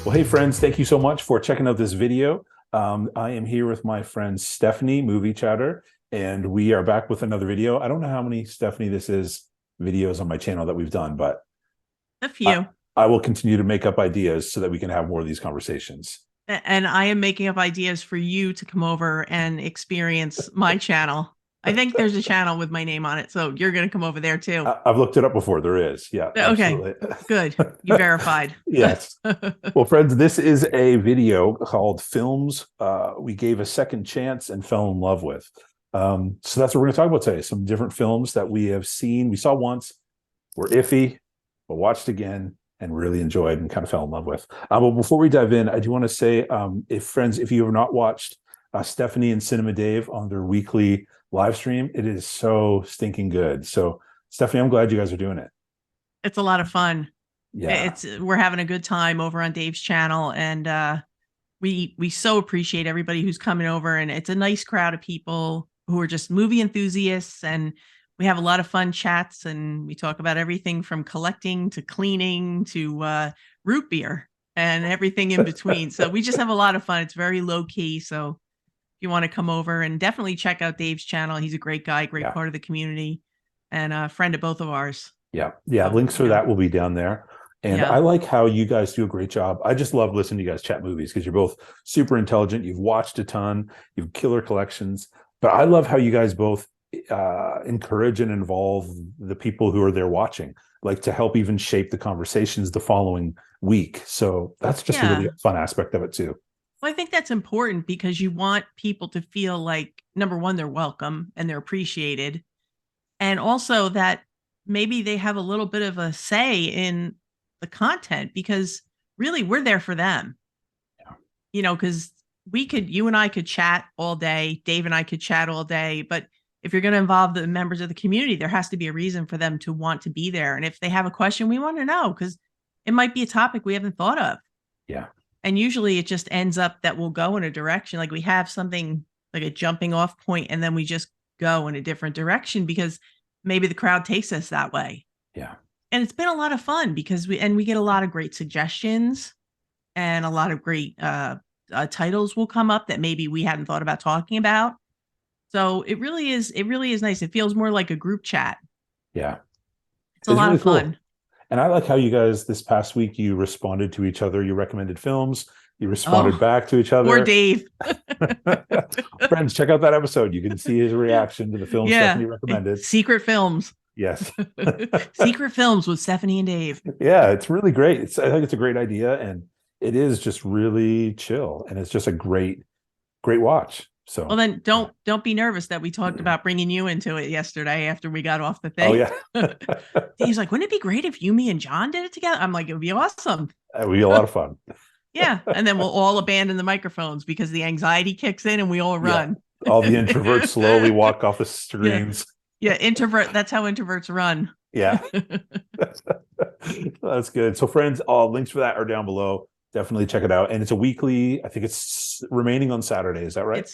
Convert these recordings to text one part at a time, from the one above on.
Well, hey friends, thank you so much for checking out this video. I am here with my friend Stephanie, Movie Chatter, and we are back with another video. I don't know how many, Stephanie, this is videos on my channel that we've done, but A few. I will continue to make up ideas so that we can have more of these conversations. And I am making up ideas for you to come over and experience my channel. I think there's a channel with my name on it, so you're going to come over there too. I've looked it up before. There is. Yeah, Okay, absolutely. good. You verified. Yes. Well, friends, this is a video called Films We Gave a Second Chance and Fell in Love With. So that's what we're going to talk about today. Some different films that we have seen. We saw once, were iffy, but watched again and really enjoyed and kind of fell in love with. But before we dive in, I do want to say, if you have not watched Stephanie and Cinema Dave on their weekly live stream, it is so stinking good. So, Stephanie, I'm glad you guys are doing it. It's a lot of fun. Yeah. We're having a good time over on Dave's channel, and we so appreciate everybody who's coming over, and it's a nice crowd of people who are just movie enthusiasts, and we have a lot of fun chats, and we talk about everything from collecting to cleaning to root beer and everything in between. So we just have a lot of fun. It's very low key. So if you want to come over, and definitely check out Dave's channel. He's a great guy, great part of the community, and a friend of both of ours. Yeah. So, Links for that will be down there. And I like how you guys do a great job. I just love listening to you guys chat movies because you're both super intelligent. You've watched a ton. You've killer collections. But I love how you guys both encourage and involve the people who are there watching, like to help even shape the conversations the following week. So that's just a really fun aspect of it too. Well, I think that's important because you want people to feel like, number one, they're welcome and they're appreciated. And also that maybe they have a little bit of a say in the content, because really we're there for them. Yeah. You know, because you and I could chat all day. Dave and I could chat all day. But if you're going to involve the members of the community, there has to be a reason for them to want to be there. And if they have a question, we want to know, because it might be a topic we haven't thought of. Yeah. And usually it just ends up that we'll go in a direction. Like we have something like a jumping off point, and then we just go in a different direction because maybe the crowd takes us that way. Yeah. And it's been a lot of fun because we get a lot of great suggestions, and a lot of great titles will come up that maybe we hadn't thought about talking about. So it really is nice. It feels more like a group chat. Yeah. It's a lot of fun. Cool. And I like how you guys this past week, you responded to each other. You recommended films. You responded back to each other. Poor Dave. Friends, check out that episode. You can see his reaction to the film Stephanie recommended. Secret Films. Yes. Secret Films with Stephanie and Dave. Yeah, it's really great. I think it's a great idea, and it is just really chill, and it's just a great watch. So well, then don't be nervous that we talked about bringing you into it yesterday after we got off the thing. Oh yeah. He's like, wouldn't it be great if you, me, and John did it together? I'm like, it would be awesome. It would be a lot of fun. Yeah, and then we'll all abandon the microphones because the anxiety kicks in and we all run. Yeah. All the introverts slowly walk off the screens. Yeah, introvert. That's how introverts run. Yeah. That's good. So friends, all links for that are down below. Definitely check it out. And it's a weekly, I think it's remaining on Saturday. Is that right?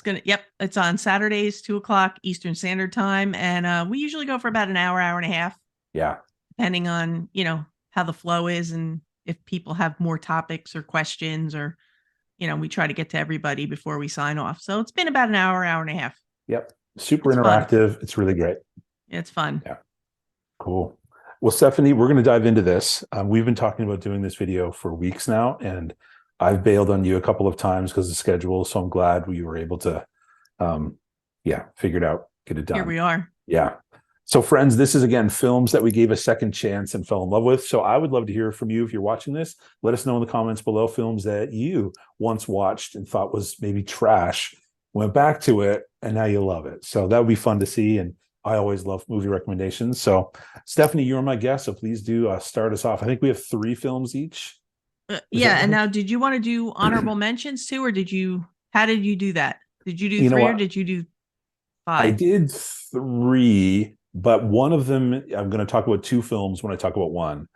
It's on Saturdays, 2:00 Eastern Standard Time. And we usually go for about an hour and a half. Yeah. Depending on, how the flow is, and if people have more topics or questions, or, we try to get to everybody before we sign off. So it's been about an hour and a half. Yep. Super interactive. Fun. It's really great. It's fun. Yeah. Cool. Well, Stephanie, we're going to dive into this. We've been talking about doing this video for weeks now, and I've bailed on you a couple of times because of the schedule. So I'm glad we were able to, figure it out, get it done. Here we are. Yeah. So friends, this is again, films that we gave a second chance and fell in love with. So I would love to hear from you if you're watching this. Let us know in the comments below films that you once watched and thought was maybe trash, went back to it, and now you love it. So that would be fun to see. And I always love movie recommendations. So Stephanie, you're my guest, so please do start us off. I think we have 3 films each. And now did you want to do honorable mentions too, or how did you do that? Did you do 3 or did you do 5? I did 3, but one of them, I'm going to talk about 2 films when I talk about one.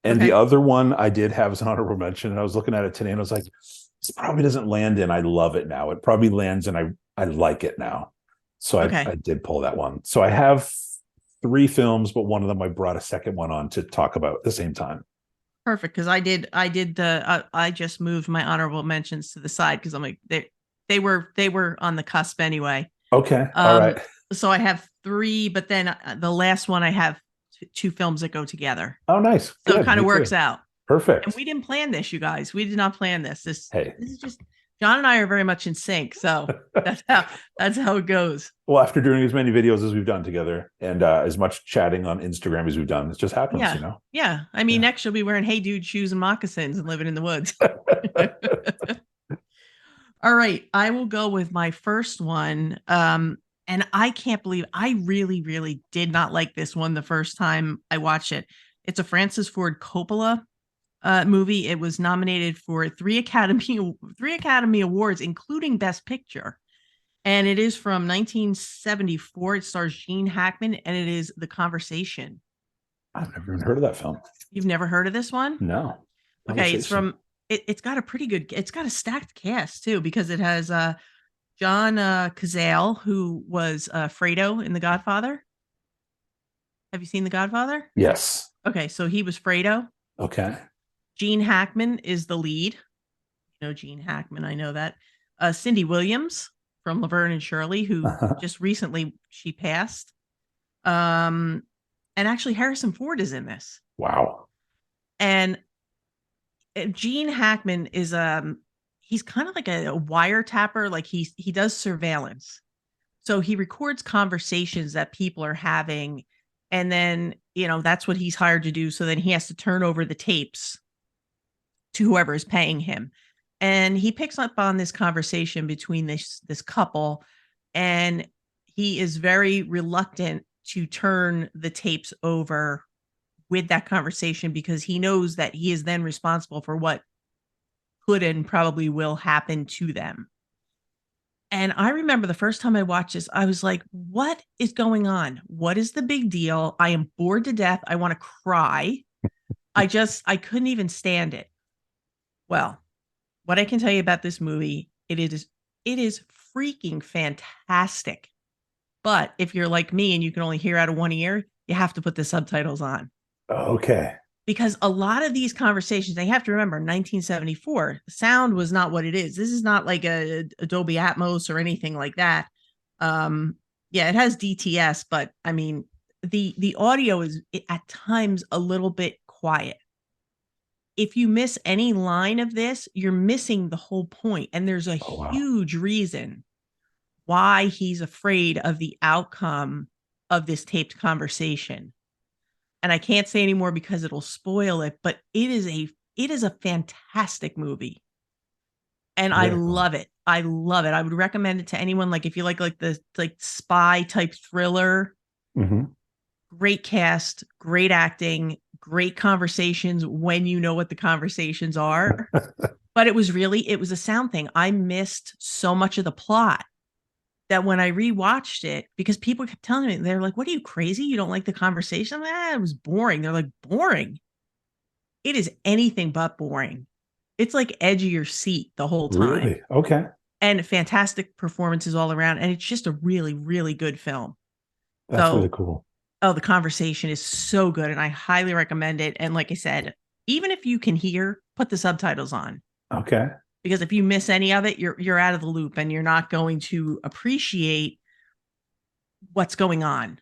And the other one I did have as an honorable mention. And I was looking at it today and I was like, this probably doesn't land in I love it now. It probably lands in I like it now. So I did pull that one. So I have 3 films, but one of them I brought a second one on to talk about at the same time. Perfect, because I just moved my honorable mentions to the side because I'm like they were on the cusp anyway. Okay. All right. So I have 3, but then the last one I have 2 films that go together. Oh, nice. So Good. it kind of Me works too. out. Perfect. And we didn't plan this, you guys. We did not plan this. This Hey. is just John and I are very much in sync. So that's how it goes. Well, after doing as many videos as we've done together and as much chatting on Instagram as we've done, it just happens, Yeah. you know? Yeah. I mean, Yeah. next you'll be wearing Hey Dude shoes and moccasins and living in the woods. All right. I will go with my first one. And I can't believe I really, really did not like this one the first time I watched it. It's a Francis Ford Coppola movie. It was nominated for 3 Academy Awards, including Best Picture. And it is from 1974. It stars Gene Hackman, and it is The Conversation. I've never even heard of that film. You've never heard of this one? No. Okay, it's from it's got a stacked cast too, because it has John Cazale, who was Fredo in The Godfather. Have you seen The Godfather? Yes. Okay, so he was Fredo. Okay. Gene Hackman is the lead. You know Gene Hackman, I know that. Cindy Williams from Laverne and Shirley, who just recently she passed. And actually Harrison Ford is in this. Wow. And Gene Hackman is he's kind of like a wiretapper. Like he does surveillance. So he records conversations that people are having, and then, that's what he's hired to do. So then he has to turn over the tapes to whoever is paying him. And he picks up on this conversation between this couple, and he is very reluctant to turn the tapes over with that conversation, because he knows that he is then responsible for what could and probably will happen to them. And I remember the first time I watched this, I was like, what is going on? What is the big deal? I am bored to death. I want to cry. I couldn't even stand it. Well, what I can tell you about this movie, it is freaking fantastic. But if you're like me and you can only hear out of one ear, you have to put the subtitles on. Okay. Because a lot of these conversations, they have to remember, 1974, sound was not what it is. This is not like a Dolby Atmos or anything like that. Yeah, it has DTS, but I mean, the audio is at times a little bit quiet. If you miss any line of this, you're missing the whole point. And there's a huge reason why he's afraid of the outcome of this taped conversation. And I can't say anymore because it'll spoil it, but it is a fantastic movie. And I love it. I love it. I would recommend it to anyone. Like if you like the spy type thriller, great cast, great acting, great conversations when you know what the conversations are. But it was a sound thing. I missed so much of the plot that when I rewatched it, because people kept telling me, they're like, what are you, crazy? You don't like the conversation? It was boring. They're like, boring. It is anything but boring. It's like edge of your seat the whole time. Really? Okay. And fantastic performances all around. And it's just a really, really good film. That's really cool. Oh, The Conversation is so good, and I highly recommend it. And like I said, even if you can hear, put the subtitles on. Okay. Because if you miss any of it, you're out of the loop, and you're not going to appreciate what's going on,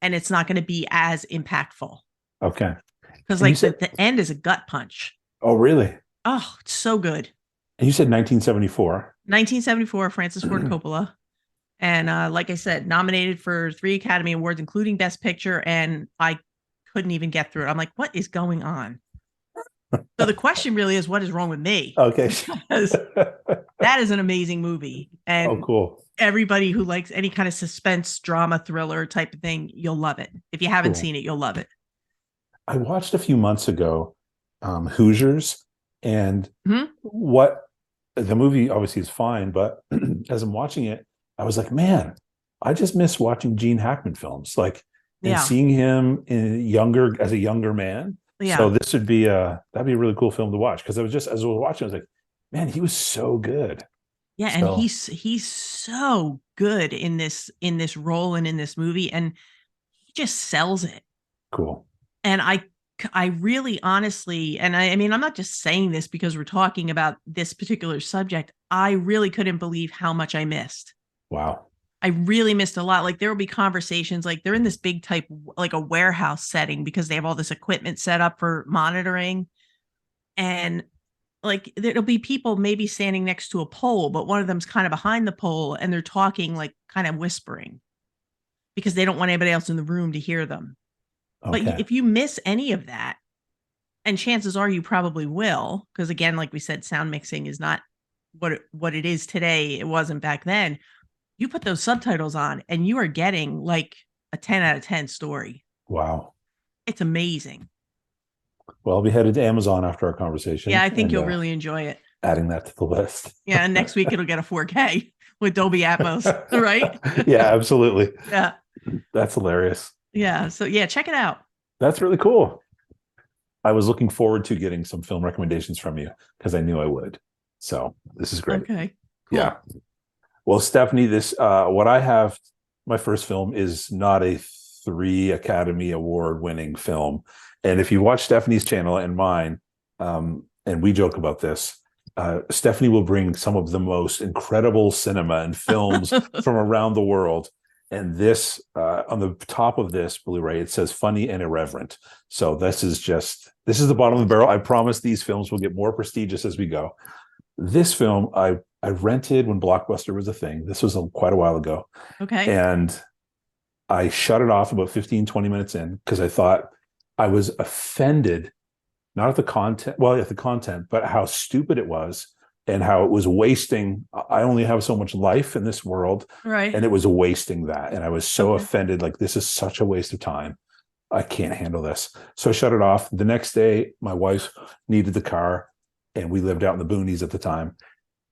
and it's not going to be as impactful. Okay. Because like the end is a gut punch. Oh, really? Oh, it's so good. And you said 1974. 1974, Francis Ford Coppola. And like I said, nominated for 3 Academy Awards, including Best Picture, and I couldn't even get through it. I'm like, what is going on? So the question really is, what is wrong with me? Okay. That is an amazing movie. And cool. Everybody who likes any kind of suspense, drama, thriller type of thing, you'll love it. If you haven't seen it, you'll love it. I watched a few months ago Hoosiers, and what the movie obviously is fine, but as I'm watching it, I was like, man, I just miss watching Gene Hackman films, and seeing him as a younger man. Yeah. So this would be that'd be a really cool film to watch, because I was just, as I was watching, I was like, man, he was so good. Yeah, and he's so good in this role and in this movie, and he just sells it. Cool. And I I really honestly, and I mean, I'm not just saying this because we're talking about this particular subject. I really couldn't believe how much I missed. Wow. I really missed a lot. Like there will be conversations, like they're in this big type, like a warehouse setting because they have all this equipment set up for monitoring. And like there'll be people maybe standing next to a pole, but one of them's kind of behind the pole and they're talking like kind of whispering because they don't want anybody else in the room to hear them. But Okay. if you miss any of that, and chances are you probably will, because again, like we said, sound mixing is not what it is today. It wasn't back then. You put those subtitles on and you are getting like a 10 out of 10 story. Wow. It's amazing. Well, I'll be headed to Amazon after our conversation Yeah, I think and you'll really enjoy it. adding that to the list. Yeah, and next week it'll get a 4K with Dolby Atmos, right? Yeah, absolutely. Yeah. That's hilarious. Yeah. So yeah, check it out. That's really cool. I was looking forward to getting some film recommendations from you because I knew I would. So this is great. Okay. Cool. Yeah. Well, Stephanie, this what I have, my first film is not a 3 Academy Award winning film. And if you watch Stephanie's channel and mine, and we joke about this, Stephanie will bring some of the most incredible cinema and films from around the world. And this, on the top of this Blu-ray, it says funny and irreverent. So this is the bottom of the barrel. I promise these films will get more prestigious as we go. This film, I rented when Blockbuster was a thing. This was quite a while ago. Okay. And I shut it off about 15, 20 minutes in because I thought I was offended, not at the content, well, at the content, but how stupid it was and how it was wasting. I only have so much life in this world. Right. And it was wasting that. And I was so offended, like, this is such a waste of time. I can't handle this. So I shut it off. The next day, my wife needed the car and we lived out in the boonies at the time.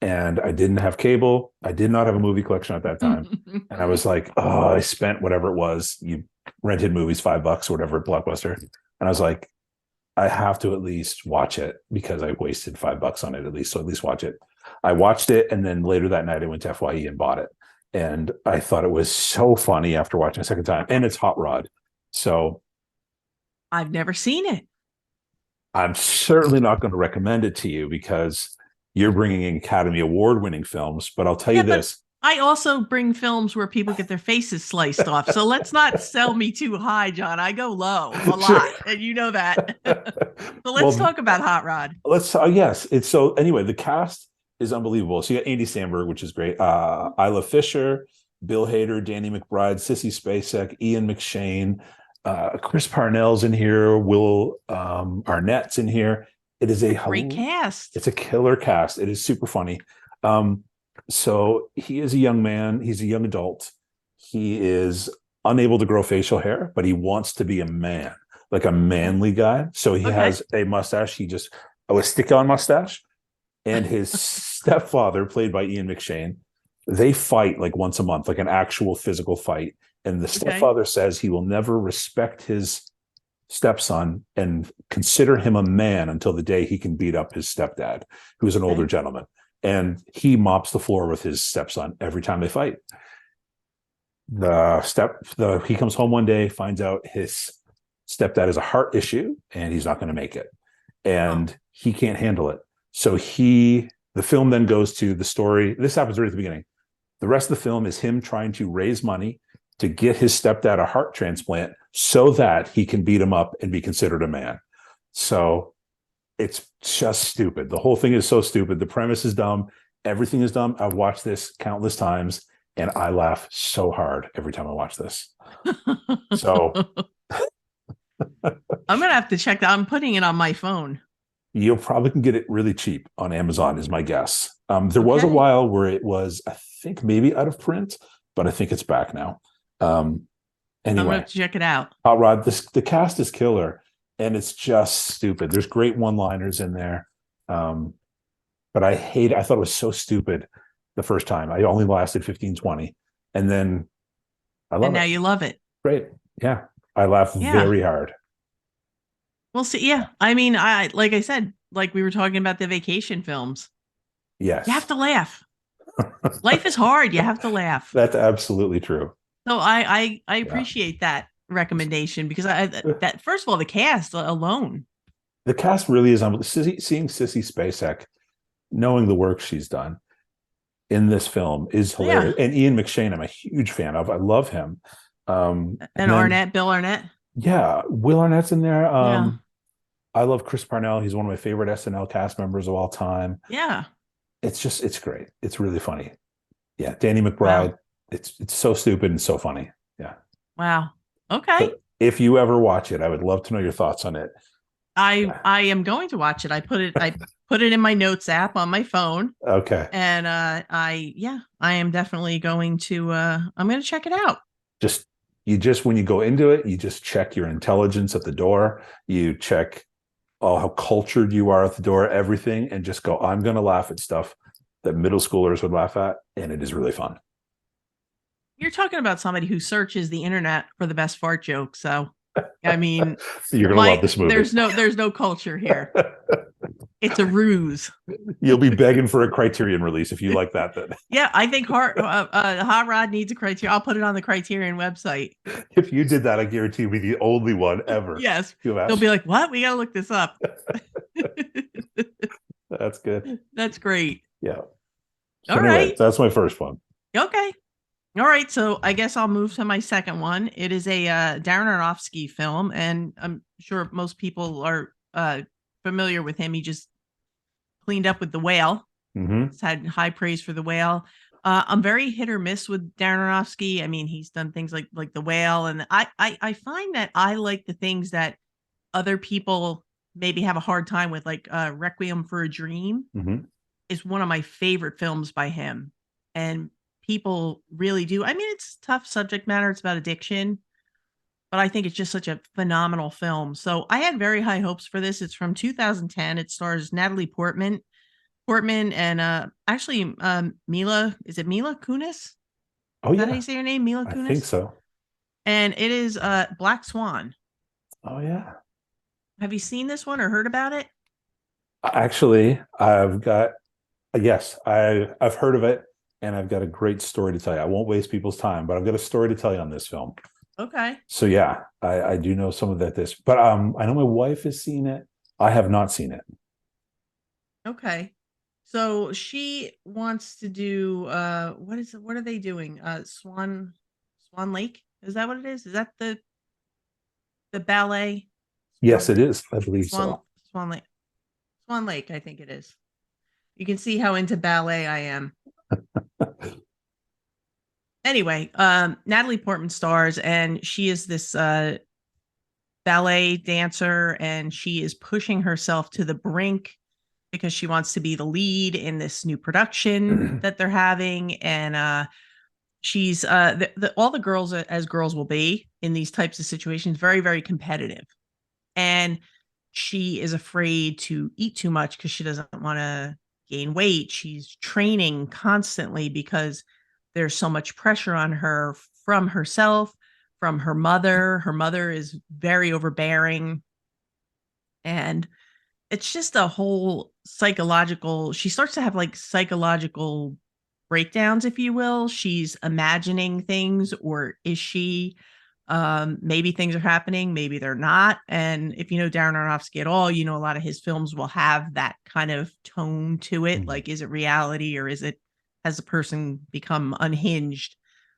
And I didn't have cable. I did not have a movie collection at that time. And I was like, oh, I spent whatever it was. You rented movies, $5 or whatever at Blockbuster. And I was like, I have to at least watch it because I wasted $5 on it at least. So at least watch it. I watched it. And then later that night I went to FYE and bought it. And I thought it was so funny after watching a second time. And it's Hot Rod. So I've never seen it. I'm certainly not going to recommend it to you because you're bringing in Academy Award winning films. But I'll tell you this. I also bring films where people get their faces sliced off. So let's not sell me too high, John. I go low a lot, and you know that. So let's talk about Hot Rod. Yes. It's so anyway, the cast is unbelievable. So you got Andy Samberg, which is great. Isla Fisher, Bill Hader, Danny McBride, Sissy Spacek, Ian McShane, Chris Parnell's in here, Will Arnett's in here. It is a great cast. It's a killer cast. It is super funny. So he is a young man. He's a young adult. He is unable to grow facial hair, but he wants to be a man, like a manly guy. So he has a mustache. A stick-on mustache. And his stepfather, played by Ian McShane, they fight like once a month, like an actual physical fight. And the stepfather says he will never respect his stepson and consider him a man until the day he can beat up his stepdad, who's an older gentleman. And he mops the floor with his stepson every time they fight. He comes home one day, finds out his stepdad has a heart issue and he's not going to make it. And he can't handle it. So the film then goes to the story. This happens right at the beginning. The rest of the film is him trying to raise money to get his stepdad a heart transplant so that he can beat him up and be considered a man. So it's just stupid. The whole thing is so stupid. The premise is dumb. Everything is dumb. I've watched this countless times and I laugh so hard every time I watch this. So I'm going to have to check that. I'm putting it on my phone. You probably can get it really cheap on Amazon is my guess. There was a while where it was, I think, maybe out of print, but I think it's back now. Anyway, I'm going to have to check it out. Hot Rod, the cast is killer. And it's just stupid. There's great one-liners in there. But I thought it was so stupid the first time. I only lasted 15, 20. And then I love it. And now you love it. Great. Yeah. I laughed very hard. Well, see, yeah. I mean, like I said, like we were talking about the vacation films. Yes. You have to laugh. Life is hard. You have to laugh. That's absolutely true. So I appreciate that. recommendation because that first of all, the cast alone. The cast really is on seeing Sissy Spacek, knowing the work she's done in this film is hilarious. Yeah. And Ian McShane, I'm a huge fan of. I love him. And then, Arnett, Bill Arnett. Yeah, Will Arnett's in there. Yeah. I love Chris Parnell. He's one of my favorite SNL cast members of all time. Yeah. It's great. It's really funny. Yeah, Danny McBride. Wow. It's so stupid and so funny. Yeah. Wow. Okay. So if you ever watch it, I would love to know your thoughts on it. I am going to watch it. I put it in my notes app on my phone. Okay. And I am definitely going to I'm going to check it out. When you go into it, you just check your intelligence at the door. You check how cultured you are at the door, everything, and just go, I'm going to laugh at stuff that middle schoolers would laugh at. And it is really fun. You're talking about somebody who searches the internet for the best fart joke. So, I mean, you're going to love this movie. There's no culture here. It's a ruse. You'll be begging for a Criterion release if you like that. Then. Yeah, I think Hot Rod needs a Criterion. I'll put it on the Criterion website. If you did that, I guarantee you'll be the only one ever. Yes. They'll be like, what? We got to look this up. That's good. That's great. Yeah. So all right. That's my first one. Okay. All right. So I guess I'll move to my second one. It is a Darren Aronofsky film, and I'm sure most people are familiar with him. He just cleaned up with The Whale. Mm-hmm. It's had high praise for The Whale. I'm very hit or miss with Darren Aronofsky. I mean, he's done things like The Whale, and I find that I like the things that other people maybe have a hard time with, like Requiem for a Dream. Mm-hmm. Is one of my favorite films by him, and people really do. I mean, it's tough subject matter. It's about addiction, but I think it's just such a phenomenal film. So I had very high hopes for this. It's from 2010. It stars Natalie Portman and actually Mila. Is it Mila Kunis? Oh, yeah. Is that how you say her name? Mila Kunis? I think so. And it is Black Swan. Oh, yeah. Have you seen this one or heard about it? Actually, I've heard of it, and I've got a great story to tell you. I won't waste people's time, but I've got a story to tell you on this film. Okay. So yeah, I do know some of that. But I know my wife has seen it. I have not seen it. Okay. So she wants to do what are they doing? Swan Lake? Is that what it is? Is that the ballet? Yes, it is. I believe so. Swan Lake, I think it is. You can see how into ballet I am. Anyway, Natalie Portman stars, and she is this ballet dancer, and she is pushing herself to the brink because she wants to be the lead in this new production that they're having. And she's all the girls, as girls will be in these types of situations, very, very competitive. And she is afraid to eat too much because she doesn't want to gain weight. She's training constantly because there's so much pressure on her from herself, from her mother. Her mother is very overbearing. And it's just a whole psychological, she starts to have like psychological breakdowns, if you will. She's imagining things, or is she? Maybe things are happening, maybe they're not. And if you know Darren Aronofsky at all, you know a lot of his films will have that kind of tone to it. Like, is it reality, or has the person become unhinged?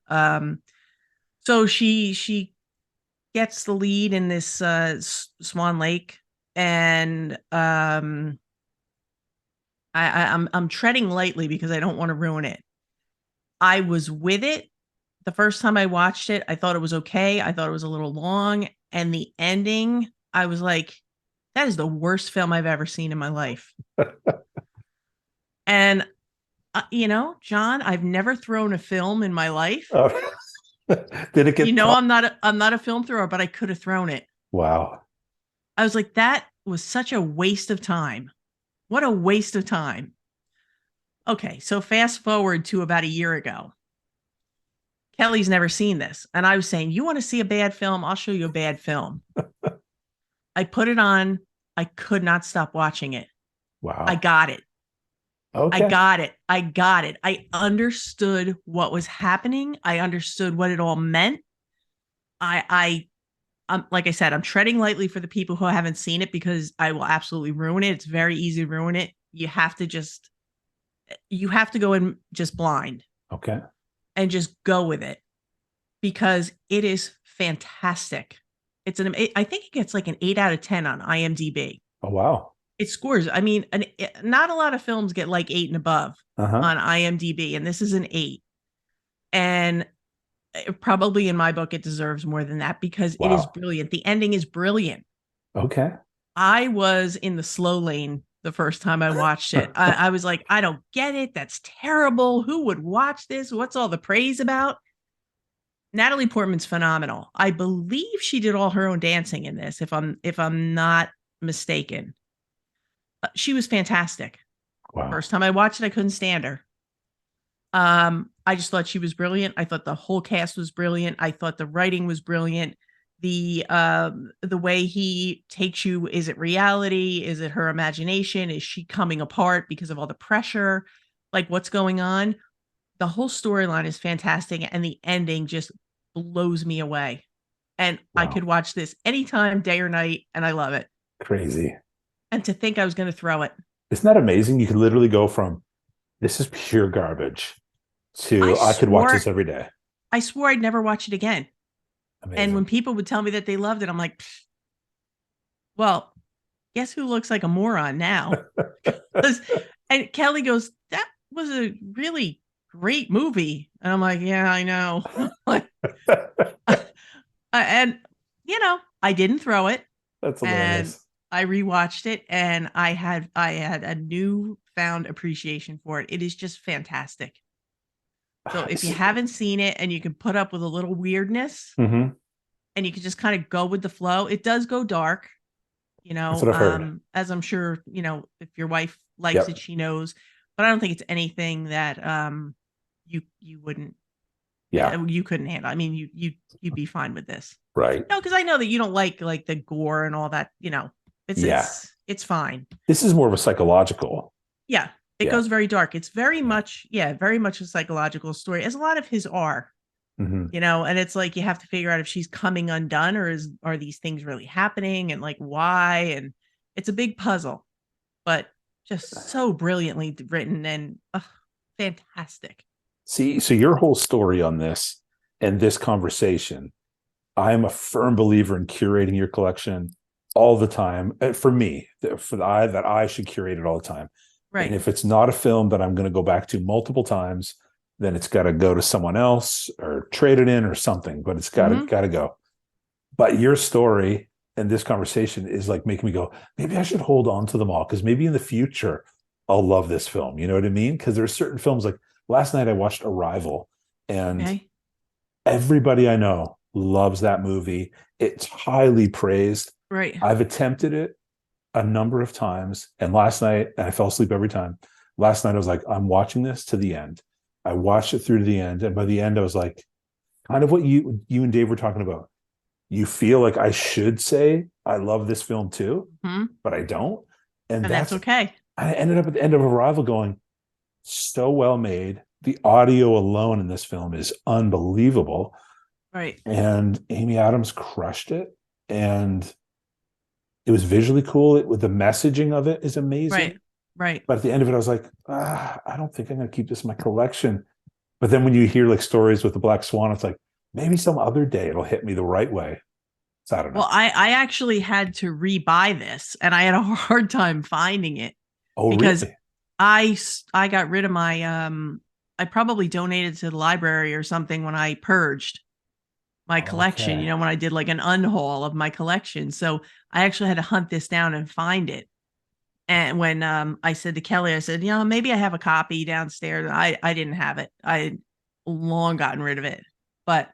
So she gets the lead in this Swan Lake, and I'm treading lightly because I don't want to ruin it. I was with it. The first time I watched it, I thought it was okay. I thought it was a little long. And the ending, I was like, that is the worst film I've ever seen in my life. And, John, I've never thrown a film in my life. Oh. Did it get I'm not a film thrower, but I could have thrown it. Wow. I was like, that was such a waste of time. What a waste of time. Okay, so fast forward to about a year ago. Kelly's never seen this. And I was saying, you want to see a bad film? I'll show you a bad film. I put it on. I could not stop watching it. Wow. I got it. Okay. I got it. I understood what was happening. I understood what it all meant. I like I said, I'm treading lightly for the people who haven't seen it because I will absolutely ruin it. It's very easy to ruin it. You have to go in just blind. Okay. And just go with it because it is fantastic. I think it gets like an 8 out of 10 on IMDb. Oh, wow. It scores. I mean, not a lot of films get like 8 and above on IMDb, and this is an 8. And probably in my book, it deserves more than that because it is brilliant. The ending is brilliant. Okay. I was in the slow lane the first time I watched it. I was like, I don't get it. That's terrible. Who would watch this? What's all the praise about? Natalie Portman's phenomenal. I believe she did all her own dancing in this, if I'm not mistaken. She was fantastic. Wow. First time I watched it, I couldn't stand her. I just thought she was brilliant. I thought the whole cast was brilliant. I thought the writing was brilliant. The way he takes you, is it reality? Is it her imagination? Is she coming apart because of all the pressure? Like, what's going on? The whole storyline is fantastic, and the ending just blows me away. And I could watch this anytime, day or night, and I love it. Crazy. And to think I was going to throw it. Isn't that amazing? You could literally go from, this is pure garbage, to I could watch this every day. I swore I'd never watch it again. Amazing. And when people would tell me that they loved it, I'm like, well, guess who looks like a moron now? And Kelly goes, that was a really great movie. And I'm like, yeah, I know. And, I didn't throw it. That's hilarious. And I rewatched it, and I had a newfound appreciation for it. It is just fantastic. So if you haven't seen it and you can put up with a little weirdness and you can just kind of go with the flow, it does go dark, That's what I've heard. as I'm sure, if your wife likes it, she knows, but I don't think it's anything that you wouldn't, you couldn't handle. I mean, you'd be fine with this. Right. No, because I know that you don't like the gore and all that, it's fine. This is more of a psychological. Yeah. It goes very dark. It's very much a psychological story, as a lot of his are, and it's like, you have to figure out if she's coming undone, or are these things really happening, and like why, and it's a big puzzle, but just so brilliantly written and fantastic. See, so your whole story on this and this conversation, I'm a firm believer in curating your collection all the time. For me, that I should curate it all the time. Right. And if it's not a film that I'm going to go back to multiple times, then it's got to go to someone else or trade it in or something, but it's got to go. But your story and this conversation is like making me go, maybe I should hold on to them all, because maybe in the future I'll love this film. You know what I mean? Because there are certain films, like last night I watched Arrival, and everybody I know loves that movie. It's highly praised. Right. I've attempted it a number of times, and last night, and I fell asleep every time. Last night I was like, I'm watching this to the end. I watched it through to the end, and by the end I was like, kind of what you and Dave were talking about. You feel like I should say I love this film too, but I don't, and that's okay. I ended up at the end of Arrival going, so well made. The audio alone in this film is unbelievable, right? And Amy Adams crushed it, and it was visually cool. The messaging of it is amazing. Right. But at the end of it, I was like, I don't think I'm going to keep this in my collection. But then when you hear like stories with the Black Swan, it's like, maybe some other day it'll hit me the right way. So I don't know. Well, I actually had to rebuy this, and I had a hard time finding it. Oh, because really? I got rid of my, I probably donated to the library or something when I purged my collection, when I did like an unhaul of my collection. So I actually had to hunt this down and find it. And when I said to Kelly, I said, maybe I have a copy downstairs. I didn't have it. I had long gotten rid of it. But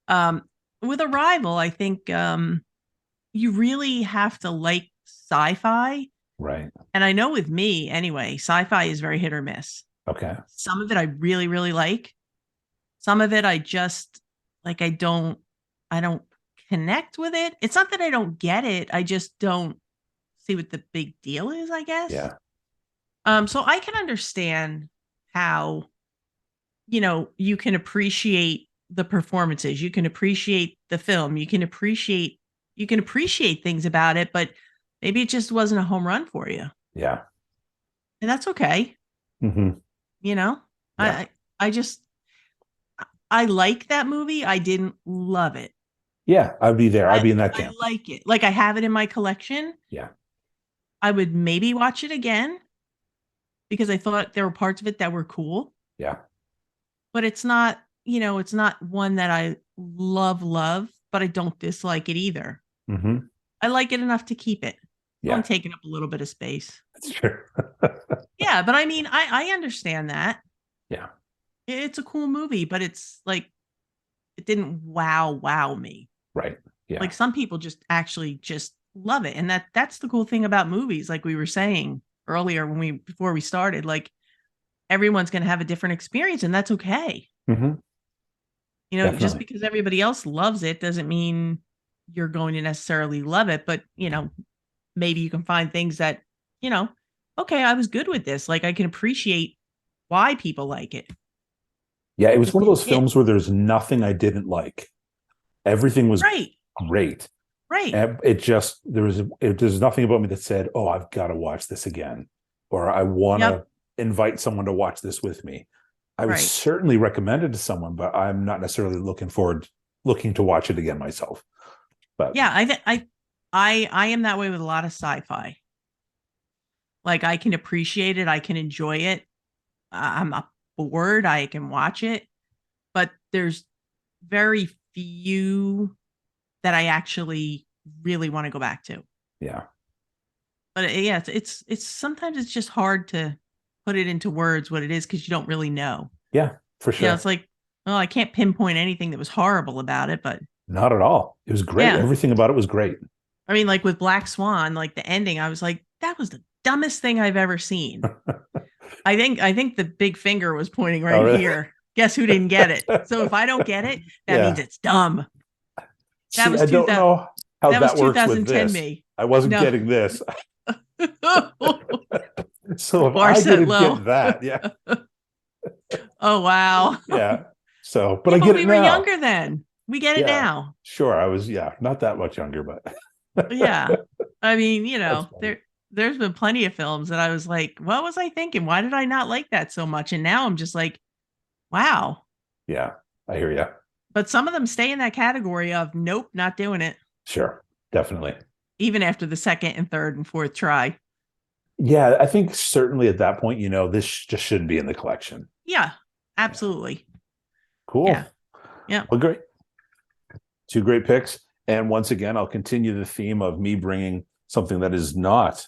with Arrival, I think you really have to like sci-fi. Right. And I know with me anyway, sci-fi is very hit or miss. Okay. Some of it I really, really like. Some of it I just like, I don't connect with it. It's not that I don't get it. I just don't see what the big deal is, I guess. Yeah. So I can understand how, you can appreciate the performances. You can appreciate the film. You can appreciate you can appreciate things about it, but maybe it just wasn't a home run for you. Yeah. And that's okay. Hmm. You know, Yeah. I just, I like that movie. I didn't love it. Yeah. I'd be there. I'd be in that I camp. like it. Like I have it in my collection. Yeah. I would maybe watch it again because I thought there were parts of it that were cool, Yeah. but it's not, it's not one that I love, but I don't dislike it either. Hmm. I like it enough to keep it. It's only Yeah. taking up a little bit of space. That's true. Yeah, but I mean, I understand that. Yeah. It's a cool movie, but it's like it didn't wow me. Right. Yeah. Like some people just actually just love it. And that's the cool thing about movies, like we were saying earlier before we started, like everyone's going to have a different experience and that's okay. Hmm. Just Definitely. because everybody else loves it doesn't mean you're going to necessarily love it, but maybe you can find things that, okay, I was good with this. Like I can appreciate why people like it. Yeah. It was Just one of being those it. films where there's nothing I didn't like. Everything was Right. great. Right. And there's nothing about me that said, "Oh, I've got to watch this again," or "I want Yep. to invite someone to watch this with me." I would Right. certainly recommend it to someone, but I'm not necessarily looking to watch it again myself. But Yeah, I am that way with a lot of sci-fi. Like I can appreciate it, I can enjoy it. I'm not bored, I can watch it, but there's very few that I actually really want to go back to. yeah, But yeah, it's sometimes it's just hard to put it into words what it is because you don't really know. yeah, for It's sure. like, well, I can't pinpoint anything that was horrible about it, but Not at all. It was great. yeah. Everything about it was great. I mean, like with Black Swan, like the ending, I was like, that was the dumbest thing I've ever seen. I think the big finger was pointing Oh, right really? here. Guess who didn't get it? So if I don't get it, that means Yeah. it's dumb. That See, was I don't know how that was that works with 2010 this. me. I wasn't No. getting this. So if Bar I set didn't low. get that, yeah, Oh wow. yeah. So, but Yeah, I but get we it were now. younger then. We get it Yeah, now. sure. I was, yeah, not that much younger, but Yeah. I mean, that's funny. there's been plenty of films that I was like, what was I thinking? Why did I not like that so much? And now I'm just like, wow. Yeah, I hear you. But some of them stay in that category of nope, not doing it, Sure, definitely. even after the second and third and fourth try. Yeah, I think certainly at that point, this just shouldn't be in the collection. Yeah, Yeah. absolutely. Cool. Yeah. Yeah. Well, great. Two great picks. And once again, I'll continue the theme of me bringing something that is not,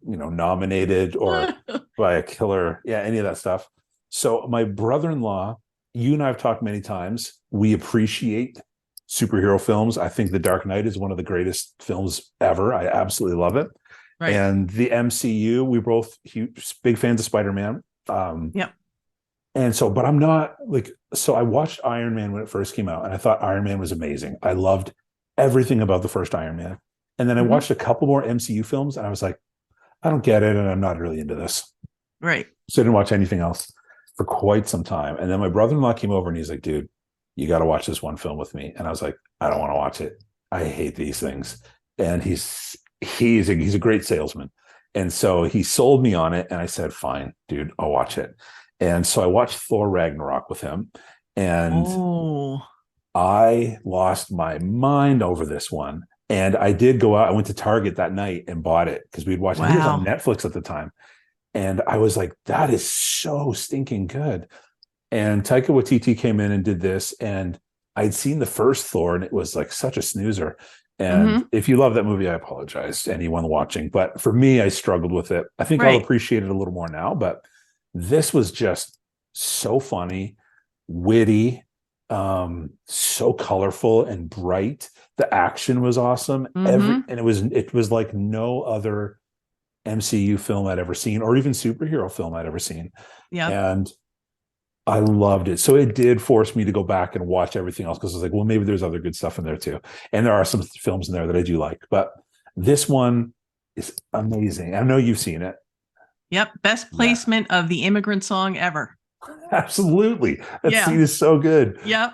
nominated or by a killer. Yeah, any of that stuff. So my brother-in-law, you and I have talked many times. We appreciate superhero films. I think The Dark Knight is one of the greatest films ever. I absolutely love it. Right. And the MCU, we both huge, big fans of Spider-Man. Yep. And so, but I'm not like, so I watched Iron Man when it first came out and I thought Iron Man was amazing. I loved everything about the first Iron Man. And then I Mhm. watched a couple more MCU films and I was like, I don't get it. And I'm not really into this. Right. So I didn't watch anything else for quite some time. And then my brother-in-law came over and he's like, dude, you got to watch this one film with me. And I was like, I don't want to watch it. I hate these things. And he's a great salesman. And so he sold me on it. And I said, fine, dude, I'll watch it. And so I watched Thor Ragnarok with him. And I lost my mind over this one. And I did go out. I went to Target that night and bought it because we'd watched, I think it was on Netflix at the time. And I was like, that is so stinking good. And Taika Waititi came in and did this. And I'd seen the first Thor and it was like such a snoozer. And if you love that movie, I apologize to anyone watching. But for me, I struggled with it. I think I'll appreciate it a little more now. But this was just so funny, witty, so colorful and bright. The action was awesome. And it was like no other MCU film I'd ever seen, or even superhero film I'd ever seen. Yeah. And I loved it. So it did force me to go back and watch everything else because I was like, well, maybe there's other good stuff in there too. And there are some films in there that I do like, but this one is amazing. I know you've seen it. Yep. Best placement of the Immigrant Song ever. Absolutely. That scene is so good. Yep.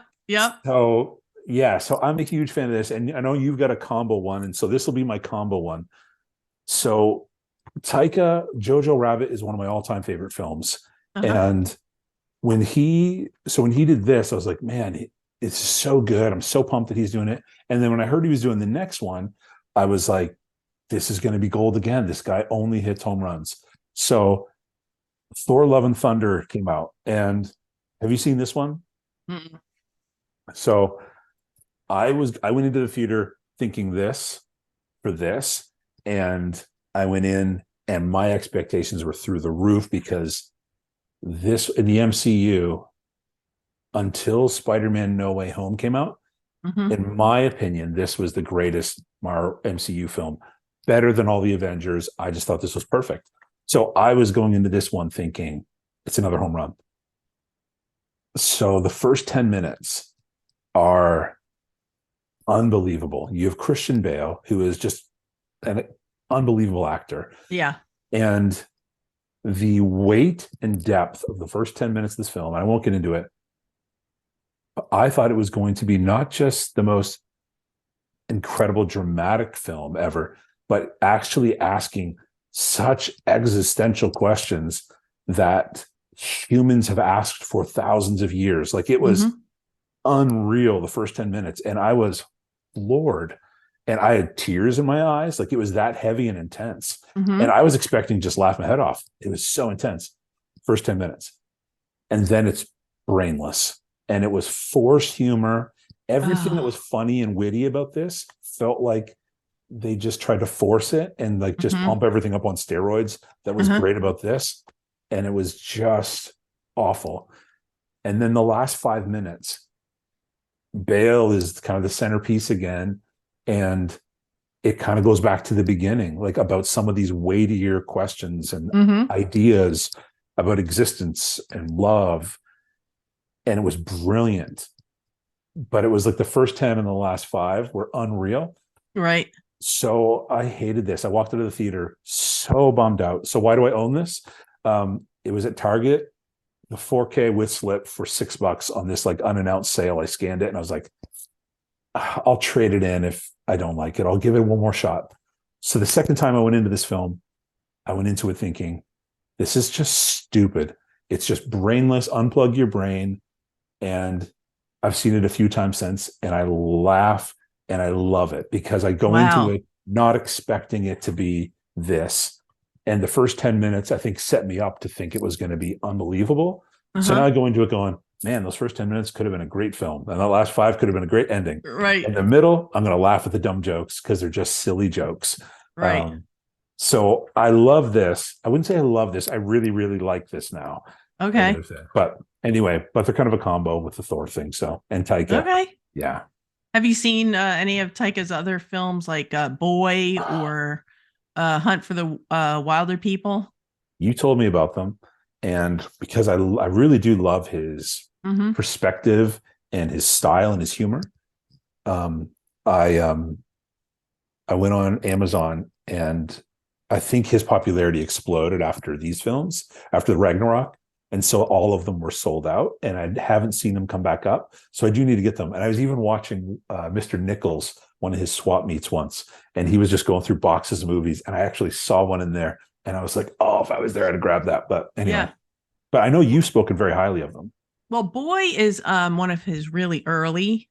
So Yeah, so I'm a huge fan of this, and I know you've got a combo one, and so this will be my combo one. So Taika Jojo Rabbit is one of my all-time favorite films. Uh-huh. And when he did this, I was like, man, it's so good. I'm so pumped that he's doing it. And then when I heard he was doing the next one, I was like, this is going to be gold again. This guy only hits home runs. So Thor Love and Thunder came out. And have you seen this one? Mm-mm. So I went into the theater thinking this for this, and I went in and my expectations were through the roof because this in the MCU until Spider-Man No Way Home came out, Mhm. in my opinion, this was the greatest MCU film, better than all the Avengers. I just thought this was perfect. So I was going into this one thinking it's another home run. So the first 10 minutes are unbelievable. You have Christian Bale, who is just an unbelievable actor. Yeah. And the weight and depth of the first 10 minutes of this film, I won't get into it. I thought it was going to be not just the most incredible dramatic film ever, but actually asking such existential questions that humans have asked for thousands of years. Like it was Mhm. unreal the first 10 minutes. And I was floored. And I had tears in my eyes. Like it was that heavy and intense. And Mhm. I was expecting just laugh my head off. It was so intense. First 10 minutes. And then it's brainless. And it was forced humor. Everything that Oh. was funny and witty about this felt like they just tried to force it and like just Mhm. pump everything up on steroids. That was Uh-huh. great about this. And it was just awful. And then the last 5 minutes, Bale is kind of the centerpiece again. And it kind of goes back to the beginning, like about some of these weightier questions and Mhm. ideas about existence and love. And it was brilliant. But it was like the first 10 and the last five were unreal. Right. So I hated this. I walked out of the theater so bummed out. So why do I own this? It was at Target, the 4K with slip for $6 on this like unannounced sale. I scanned it and I was like, I'll trade it in if I don't like it. I'll give it one more shot. So the second time I went into this film, I went into it thinking, this is just stupid. It's just brainless, unplug your brain. And I've seen it a few times since, and I laugh and I love it because I go into Wow. it not expecting it to be this. And the first 10 minutes, I think, set me up to think it was going to be unbelievable. So now Uh-huh. I go into it going, man, those first 10 minutes could have been a great film. And the last five could have been a great ending. Right. In the middle, I'm going to laugh at the dumb jokes because they're just silly jokes. Right. Um, so I love this. I wouldn't say I love this. I really, really like this now. I Okay. gotta say. But anyway, but they're kind of a combo with the Thor thing. So and Taika, Okay. yeah. Have you seen any of Taika's other films like Boy or Hunt for the Wilder People? You told me about them, and because I really do love his Mm-hmm. perspective and his style and his humor. Um, I I went on Amazon and I think his popularity exploded after these films, after the Ragnarok. And so all of them were sold out, and I haven't seen them come back up. So I do need to get them. And I was even watching Mr. Nichols, one of his swap meets once, and he was just going through boxes of movies. And I actually saw one in there, and I was like, oh, if I was there, I'd grab that. But anyway, Yeah. but I know you've spoken very highly of them. Well, Boy is one of his really early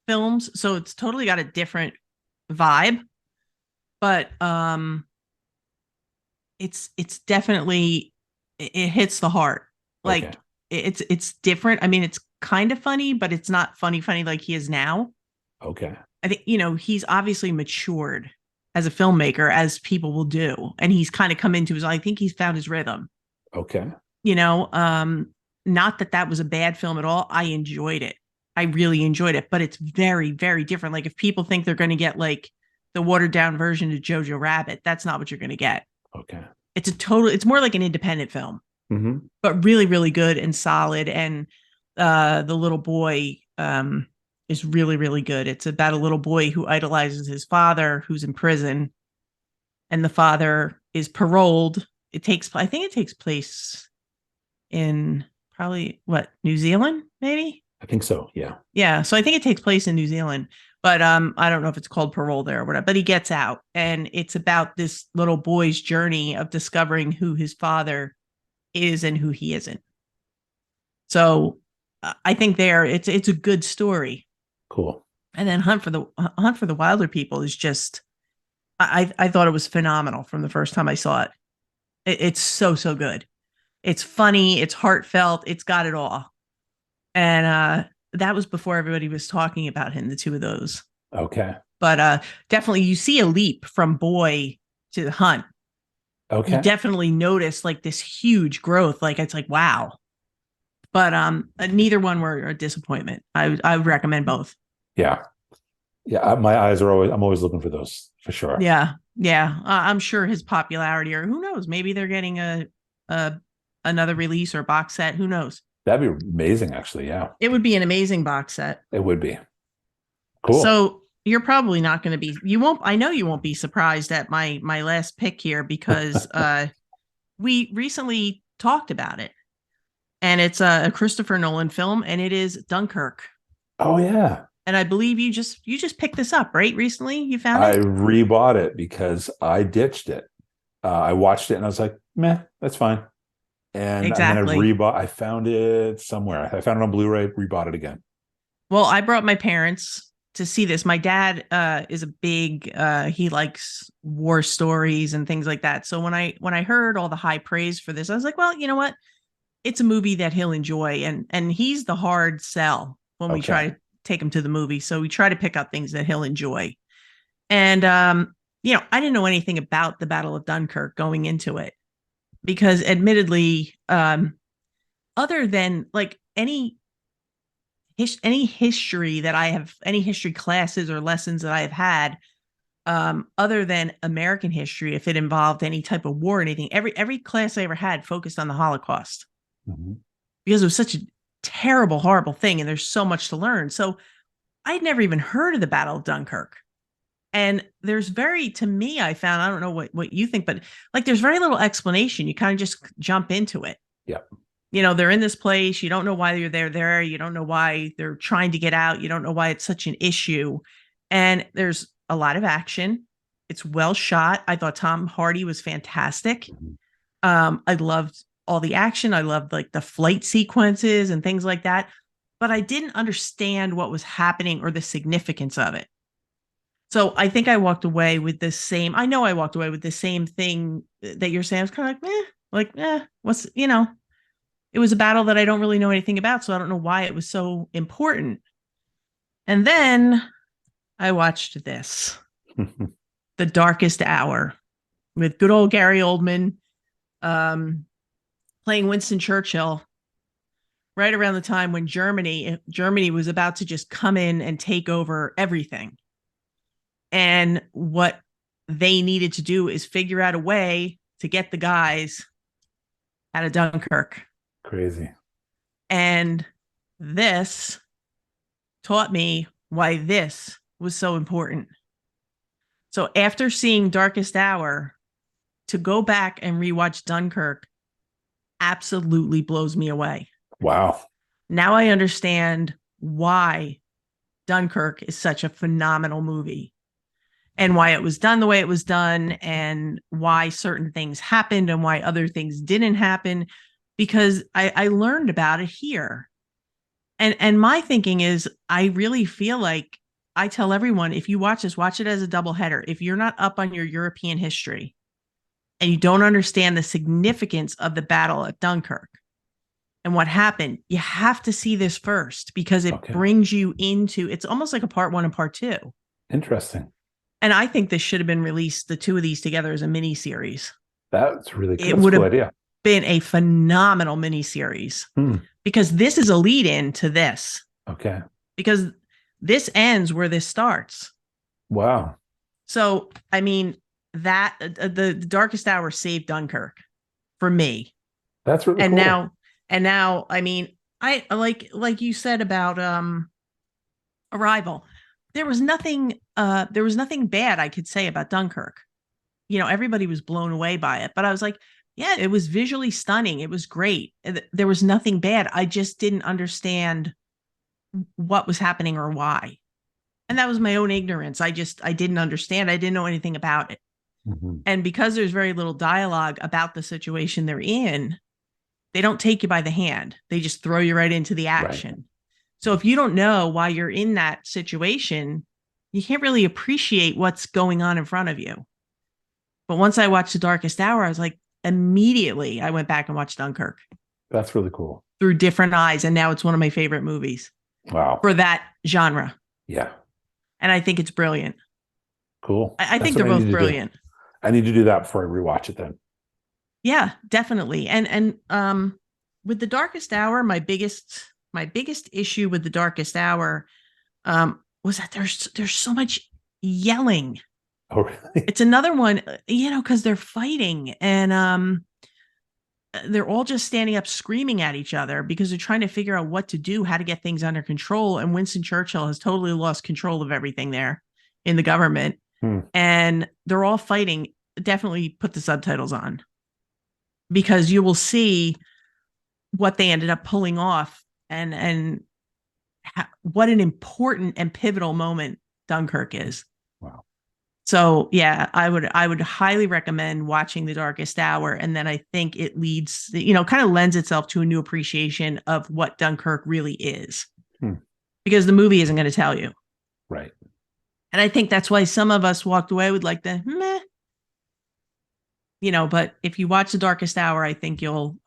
films, so it's totally got a different vibe, but it's definitely it hits the heart. Okay. Like it's different. I mean, it's kind of funny, but it's not funny like he is now. Okay. I think, he's obviously matured as a filmmaker, as people will do, and he's kind of come into his, I think he's found his rhythm. Okay. You know, not that that was a bad film at all. I enjoyed it. I really enjoyed it, but it's very, very different. Like if people think they're going to get like the watered down version of Jojo Rabbit, that's not what you're going to get. Okay. It's more like an independent film, Mm-hmm. but really, really good and solid. And the little boy is really, really good. It's about a little boy who idolizes his father, who's in prison, and the father is paroled. I think it takes place in probably what, New Zealand, maybe? I think so. Yeah. Yeah, so I think it takes place in New Zealand, but I don't know if it's called Parole there or whatever. But he gets out, and it's about this little boy's journey of discovering who his father is and who he isn't. So I think it's a good story. Cool. And then Hunt for the Wilder People is just I thought it was phenomenal from the first time I saw it. It's so good. It's funny, it's heartfelt, it's got it all. And that was before everybody was talking about him, the two of those. Okay. But definitely you see a leap from Boy to Hunt. Okay. You definitely notice like this huge growth. Like it's like, wow. But neither one were a disappointment. I would recommend both. Yeah. Yeah. My eyes are I'm always looking for those for sure. Yeah. Yeah. I'm sure his popularity, or who knows, maybe they're getting a another release or box set. Who knows? That'd be amazing, actually. Yeah. It would be an amazing box set. It would be. Cool. So you're probably not going to be, I know you won't be surprised at my last pick here, because we recently talked about it, and it's a Christopher Nolan film, and it is Dunkirk. Oh yeah. And I believe you just picked this up, right? Recently you found I it? rebought it because I ditched it. I watched it and I was like, meh, that's fine. And Exactly. then I found it somewhere. I found it on Blu-ray, rebought it again. Well, I brought my parents to see this. My dad is a big he likes war stories and things like that. So when I heard all the high praise for this, I was like, well, you know what? It's a movie that he'll enjoy, and he's the hard sell when we try to take him to the movie. So we try to pick up things that he'll enjoy. And I didn't know anything about the Battle of Dunkirk going into it, because admittedly, other than like any history that I have, any history classes or lessons that I have had, other than American history, if it involved any type of war or anything, every class I ever had focused on the Holocaust, because it was such a terrible, horrible thing, and there's so much to learn. So I'd never even heard of the Battle of Dunkirk. And there's to me, I found, I don't know what you think, but like there's very little explanation. You kind of just jump into it. Yeah. They're in this place. You don't know why they're there. You don't know why they're trying to get out. You don't know why it's such an issue. And there's a lot of action. It's well shot. I thought Tom Hardy was fantastic. I loved all the action. I loved like the flight sequences and things like that. But I didn't understand what was happening or the significance of it. So I think I walked away with the same. I know I walked away with the same thing that you're saying. I was kind of what's, it was a battle that I don't really know anything about. So I don't know why it was so important. And then I watched this, The Darkest Hour, with good old Gary Oldman playing Winston Churchill, right around the time when Germany was about to just come in and take over everything. And what they needed to do is figure out a way to get the guys out of Dunkirk. Crazy. And this taught me why this was so important. So after seeing Darkest Hour, to go back and rewatch Dunkirk absolutely blows me away. Wow. Now I understand why Dunkirk is such a phenomenal movie, and why it was done the way it was done, and why certain things happened and why other things didn't happen, because I learned about it here. And my thinking is, I really feel like I tell everyone, if you watch this, watch it as a double header. If you're not up on your European history and you don't understand the significance of the Battle at Dunkirk and what happened, you have to see this first, because it brings you into, it's almost like a part one and part two. Interesting. And I think this should have been released, the two of these together, as a mini series. That's really cool. It would have been a phenomenal mini series, because this is a lead in to this. Okay. Because this ends where this starts. Wow. So, I mean, that the Darkest Hour saved Dunkirk for me. That's really cool. And now, I mean, I like you said about Arrival. There was nothing bad I could say about Dunkirk. Everybody was blown away by it, but I was like, yeah, it was visually stunning. It was great. There was nothing bad. I just didn't understand what was happening or why. And that was my own ignorance. I didn't understand. I didn't know anything about it. Mm-hmm. And because there's very little dialogue about the situation they're in, they don't take you by the hand. They just throw you right into the action. Right. So if you don't know why you're in that situation, you can't really appreciate what's going on in front of you. But once I watched The Darkest Hour, I was like, immediately I went back and watched Dunkirk. That's really cool. Through different eyes. And now it's one of my favorite movies. Wow. For that genre. Yeah. And I think it's brilliant. Cool. I think they're both brilliant. I need to do that before I rewatch it then. Yeah, definitely. And with The Darkest Hour, my biggest issue with The Darkest Hour was that there's so much yelling. Oh, really? It's another one, because they're fighting and they're all just standing up screaming at each other because they're trying to figure out what to do, how to get things under control. And Winston Churchill has totally lost control of everything there in the government. And they're all fighting. Definitely put the subtitles on because you will see what they ended up pulling off and what an important and pivotal moment Dunkirk is. Wow. So yeah, I would highly recommend watching The Darkest Hour. And then I think it leads, kind of lends itself to a new appreciation of what Dunkirk really is because the movie isn't going to tell you. Right. And I think that's why some of us walked away with like the meh, but if you watch The Darkest Hour, I think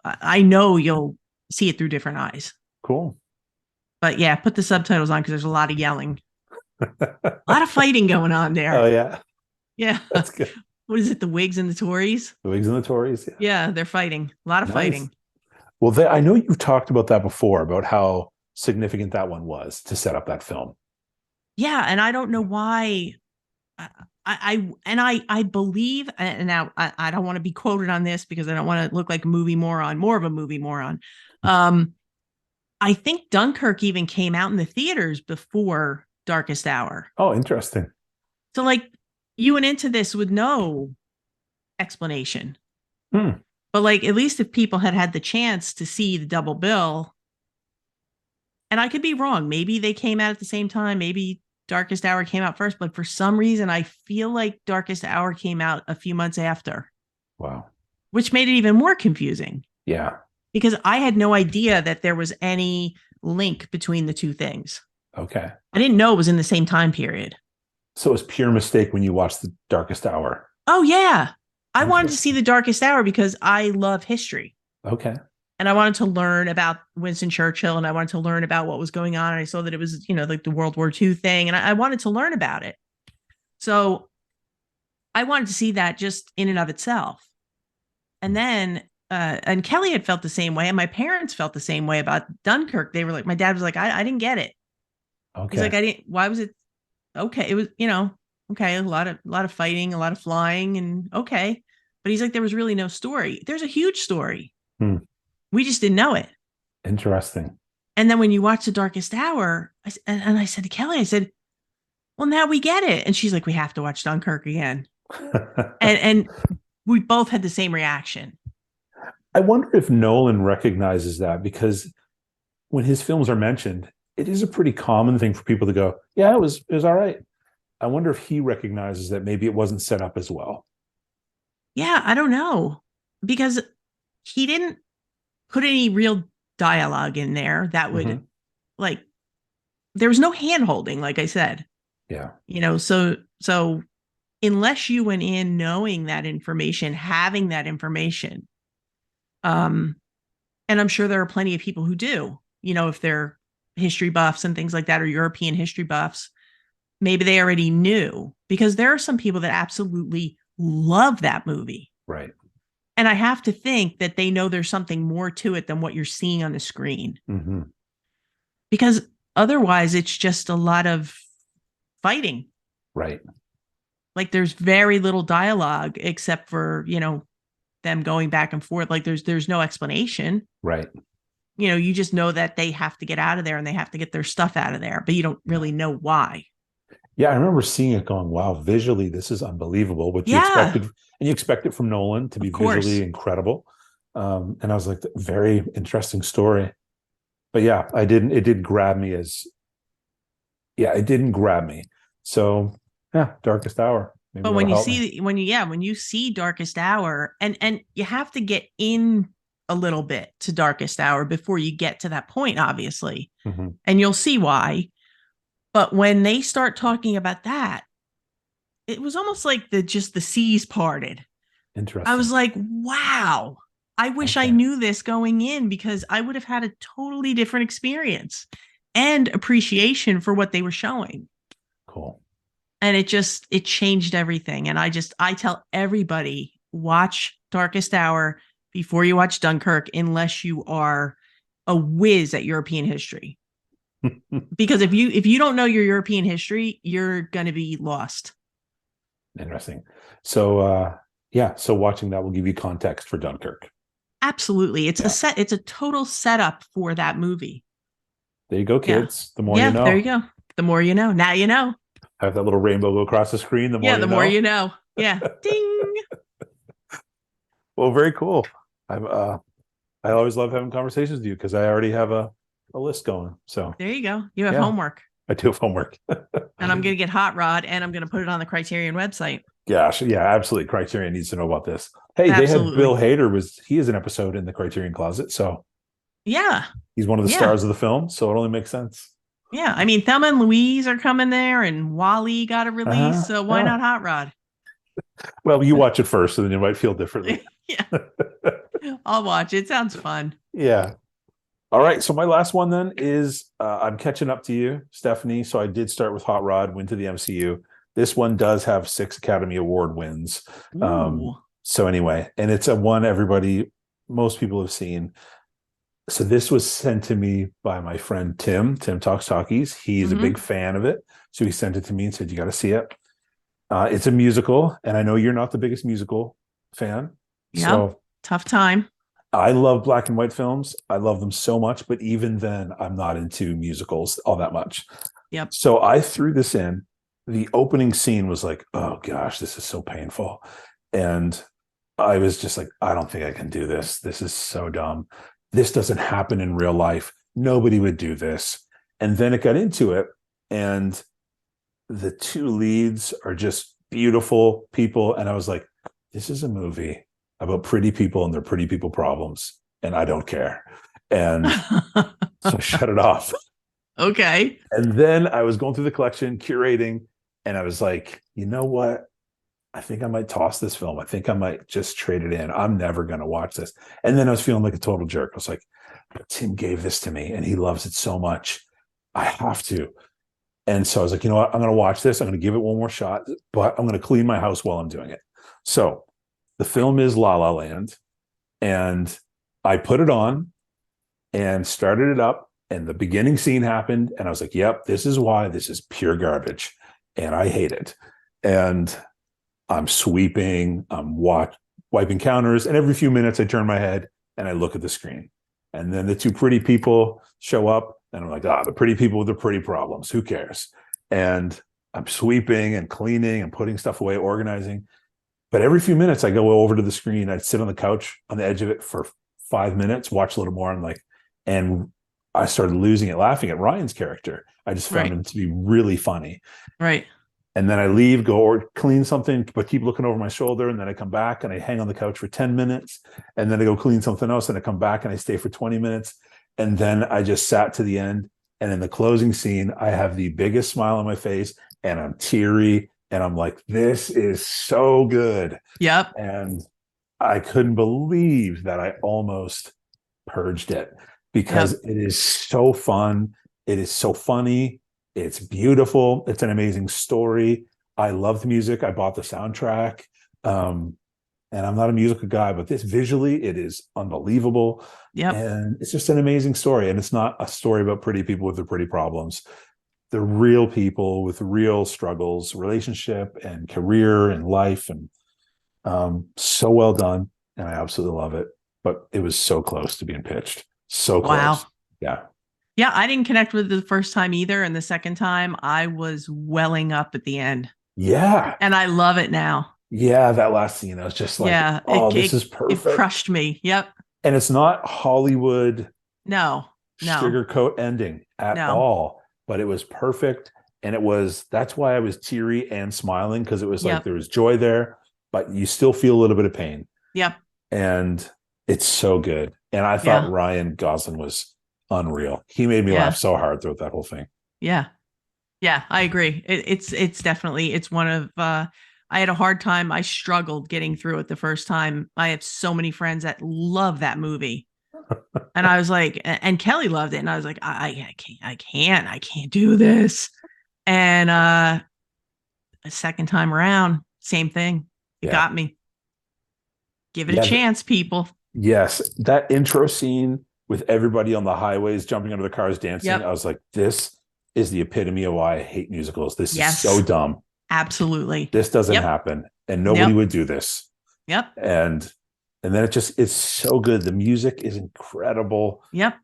I know you'll see it through different eyes. Cool. But yeah, put the subtitles on because there's a lot of yelling. A lot of fighting going on there. Oh, yeah. Yeah. That's good. What is it? The Whigs and the Tories? The Whigs and the Tories. Yeah, they're fighting. A lot of fighting. Well, I know you've talked about that before, about how significant that one was to set up that film. Yeah, and I don't know why. I believe, and now I don't want to be quoted on this because I don't want to look like a movie moron, more of a movie moron. I think Dunkirk even came out in the theaters before Darkest Hour. Oh, interesting. So like you went into this with no explanation. But like at least if people had the chance to see the double bill, and I could be wrong, maybe they came out at the same time, maybe Darkest Hour came out first, but for some reason, I feel like Darkest Hour came out a few months after. Wow. Which made it even more confusing. Yeah. Because I had no idea that there was any link between the two things. Okay. I didn't know it was in the same time period. So it was pure mistake when you watched The Darkest Hour. Oh, yeah. I wanted to see The Darkest Hour because I love history. Okay. And I wanted to learn about Winston Churchill and I wanted to learn about what was going on. And I saw that it was, like the World War II thing. And I wanted to learn about it. So I wanted to see that just in and of itself. And then, and Kelly had felt the same way. And my parents felt the same way about Dunkirk. They were like, my dad was like, I didn't get it. Okay. He's like, why was it? Okay. It was, okay. A lot of fighting, a lot of flying and okay. But he's like, there was really no story. There's a huge story. We just didn't know it. Interesting. And then when you watch The Darkest Hour, I said to Kelly, I said, well, now we get it. And she's like, we have to watch Dunkirk again. and we both had the same reaction. I wonder if Nolan recognizes that because when his films are mentioned, it is a pretty common thing for people to go, yeah, it was all right. I wonder if he recognizes that maybe it wasn't set up as well. Yeah, I don't know. Because he didn't put any real dialogue in there that would like there was no hand holding, like I said. Yeah. So unless you went in knowing that information, having that information, and I'm sure there are plenty of people who do, if they're history buffs and things like that, or European history buffs, maybe they already knew because there are some people that absolutely love that movie. Right. And I have to think that they know there's something more to it than what you're seeing on the screen. Because otherwise it's just a lot of fighting. Right. Like there's very little dialogue except for, them going back and forth. Like there's no explanation. Right. You just know that they have to get out of there and they have to get their stuff out of there, but you don't really know why. Yeah, I remember seeing it going, wow, visually, this is unbelievable. But you expect it from Nolan to be visually incredible. And I was like, very interesting story. But yeah, it did grab me as yeah, it didn't grab me. So yeah, Darkest Hour. Maybe But that'll when you help me. see when you see Darkest Hour, and you have to get in a little bit to Darkest Hour before you get to that point, obviously. Mm-hmm. And you'll see why. But when they start talking about that, it was almost like the seas parted. I Interesting. was like, wow, I wish I Okay. knew this going in, because I would have had a totally different experience and appreciation for what they were showing. Cool. And it changed everything. And I tell everybody, watch Darkest Hour before you watch Dunkirk, unless you are a whiz at European history. Because if you don't know your European history, you're going to be lost. Interesting. So yeah, so watching that will give you context for Dunkirk. Absolutely. Yeah. It's a total setup for that movie. There you go, Yeah. kids. The more you Yeah, there you know. go. The more you know. Now you know. Have that little rainbow go across the screen, the more Yeah, you the more know. you know. Yeah. Ding. Well, very cool. I always love having conversations with you because I already have a list going. So There you go. You have yeah, homework. I do have homework. And I'm going to get Hot Rod, and I'm going to put it on the Criterion website. Gosh, yeah, absolutely. Criterion needs to know about this. Hey, they had Bill Absolutely. Hader, he is an episode in the Criterion Closet, so Yeah. he's one of the Yeah. stars of the film, so it only makes sense. Yeah. I mean, Thelma and Louise are coming there, and Wally got a release. So why Yeah. not Hot Rod? Well, you watch it first, so then you might feel differently. Yeah. I'll watch. It sounds fun. Yeah. All right. So my last one then is I'm catching up to you, Stephanie. So I did start with Hot Rod, went to the MCU. This one does have 6 Academy Award wins. Ooh. So anyway, and it's most people have seen. So this was sent to me by my friend Tim Talks Talkies. He's a big fan of it. So he sent it to me and said, you got to see it. It's a musical, and I know you're not the biggest musical fan. Yep. So Tough time. I love black and white films. I love them so much, but even then, I'm not into musicals all that much. Yep. So I threw this in. The opening scene was like, oh gosh, this is so painful. And I was just like, I don't think I can do this. This is so dumb. This doesn't happen in real life. Nobody would do this. And then it got into it, and the 2 leads are just beautiful people. And I was like, this is a movie about pretty people and their pretty people problems, and I don't care. And so I shut it off. Okay. And then I was going through the collection, curating, and I was like, you know what? I think I might toss this film. I think I might just trade it in. I'm never going to watch this. And then I was feeling like a total jerk. I was like, but Tim gave this to me and he loves it so much. I have to. And so I was like, you know what? I'm going to watch this. I'm going to give it one more shot, but I'm going to clean my house while I'm doing it. So the film is La La Land. And I put it on and started it up. And the beginning scene happened. And I was like, yep, this is why this is pure garbage. And I hate it. And I'm sweeping, I'm wiping counters. And every few minutes I turn my head and I look at the screen. And then the 2 pretty people show up. And I'm like, the pretty people with the pretty problems. Who cares? And I'm sweeping and cleaning and putting stuff away, organizing. But every few minutes I go over to the screen. I'd sit on the couch on the edge of it for 5 minutes, watch a little more. And I started losing it, laughing at Ryan's character. I just found him to be really funny. Right. And then I leave, go or clean something, but keep looking over my shoulder. And then I come back and I hang on the couch for 10 minutes. And then I go clean something else. And I come back and I stay for 20 minutes. And then I just sat to the end. And in the closing scene, I have the biggest smile on my face and I'm teary. And I'm like, this is so good. Yep. And I couldn't believe that I almost purged it because it is so fun. It is so funny. It's beautiful. It's an amazing story. I love the music. I bought the soundtrack. And I'm not a musical guy, but this visually, it is unbelievable. Yep. And it's just an amazing story. And it's not a story about pretty people with their pretty problems. They're real people with real struggles, relationship and career and life. And so well done. And I absolutely love it. But it was so close to being pitched. So close. Wow. Yeah. Yeah, I didn't connect with it the first time either. And the second time I was welling up at the end. Yeah. And I love it now. Yeah, that last scene, I was just like, this is perfect. It crushed me. Yep. And it's not Hollywood No. sugarcoat ending at all, but it was perfect. And that's why I was teary and smiling, because it was like Yep. there was joy there, but you still feel a little bit of pain. Yep. And it's so good. And I thought Yeah. Ryan Gosling was unreal. He made me laugh so hard throughout that whole thing. Yeah. Yeah, I agree. It's definitely, it's one of, I had a hard time. I struggled getting through it the first time. I have so many friends that love that movie. And I was like, and Kelly loved it. And I was like, I can't do this. And a second time around, same thing. It got me. Give it a chance, people. Yes. That intro scene with everybody on the highways jumping under the cars dancing. Yep. I was like, this is the epitome of why I hate musicals. This is so dumb. Absolutely. This doesn't happen. And nobody would do this. Yep. And then it's so good. The music is incredible. Yep.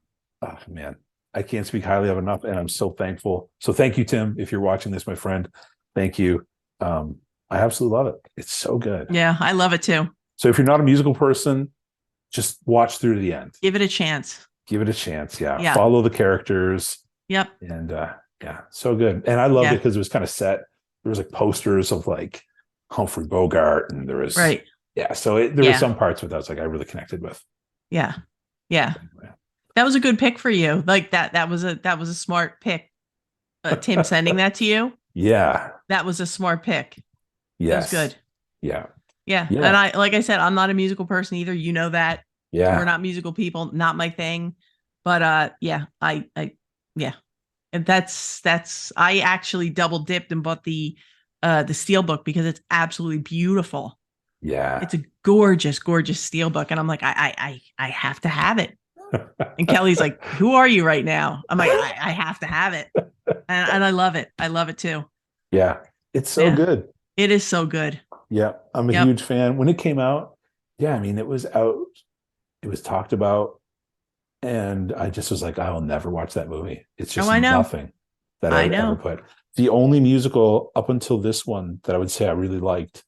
Oh man, I can't speak highly of enough. And I'm so thankful. So thank you, Tim, if you're watching this, my friend. Thank you. I absolutely love it. It's so good. Yeah, I love it too. So if you're not a musical person, just watch through to the end. Give it a chance. Give it a chance. Yeah. Follow the characters. Yep. And yeah, so good. And I loved it because it was kind of set. There was like posters of like Humphrey Bogart, and there was yeah. So there were some parts with that I was like I really connected with. Yeah. Yeah. That was a good pick for you. Like that was a smart pick. Tim sending that to you. Yeah. That was a smart pick. Yes. That was good. Yeah. Yeah. And like I said, I'm not a musical person either. You know that. Yeah. We're not musical people, not my thing. But yeah, and that's I actually double dipped and bought the steelbook because it's absolutely beautiful. Yeah. It's a gorgeous, gorgeous steelbook. And I'm like, I have to have it. And Kelly's like, who are you right now? I'm like, I have to have it. And I love it. I love it too. Yeah. It's so good. It is so good. Yeah. I'm a huge fan. When it came out, I mean, it was out, it was talked about, and I just was like, I will never watch that movie. It's just nothing that I would ever put. The only musical up until this one that I would say I really liked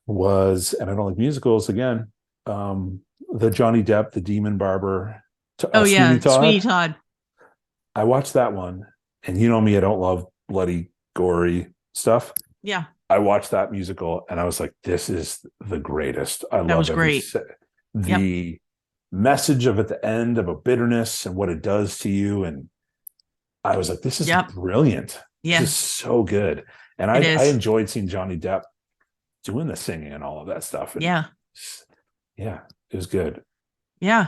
was, and I don't like musicals again, the Johnny Depp, the Demon Barber. Sweeney Todd. I watched that one, and you know me, I don't love bloody, gory stuff. Yeah. I watched that musical, and I was like, this is the greatest. I love it. That was great. The message of at the end of a bitterness and what it does to you, and I was like, this is brilliant. This is so good. And I enjoyed seeing Johnny Depp doing the singing and all of that stuff. And yeah, it was good. Yeah,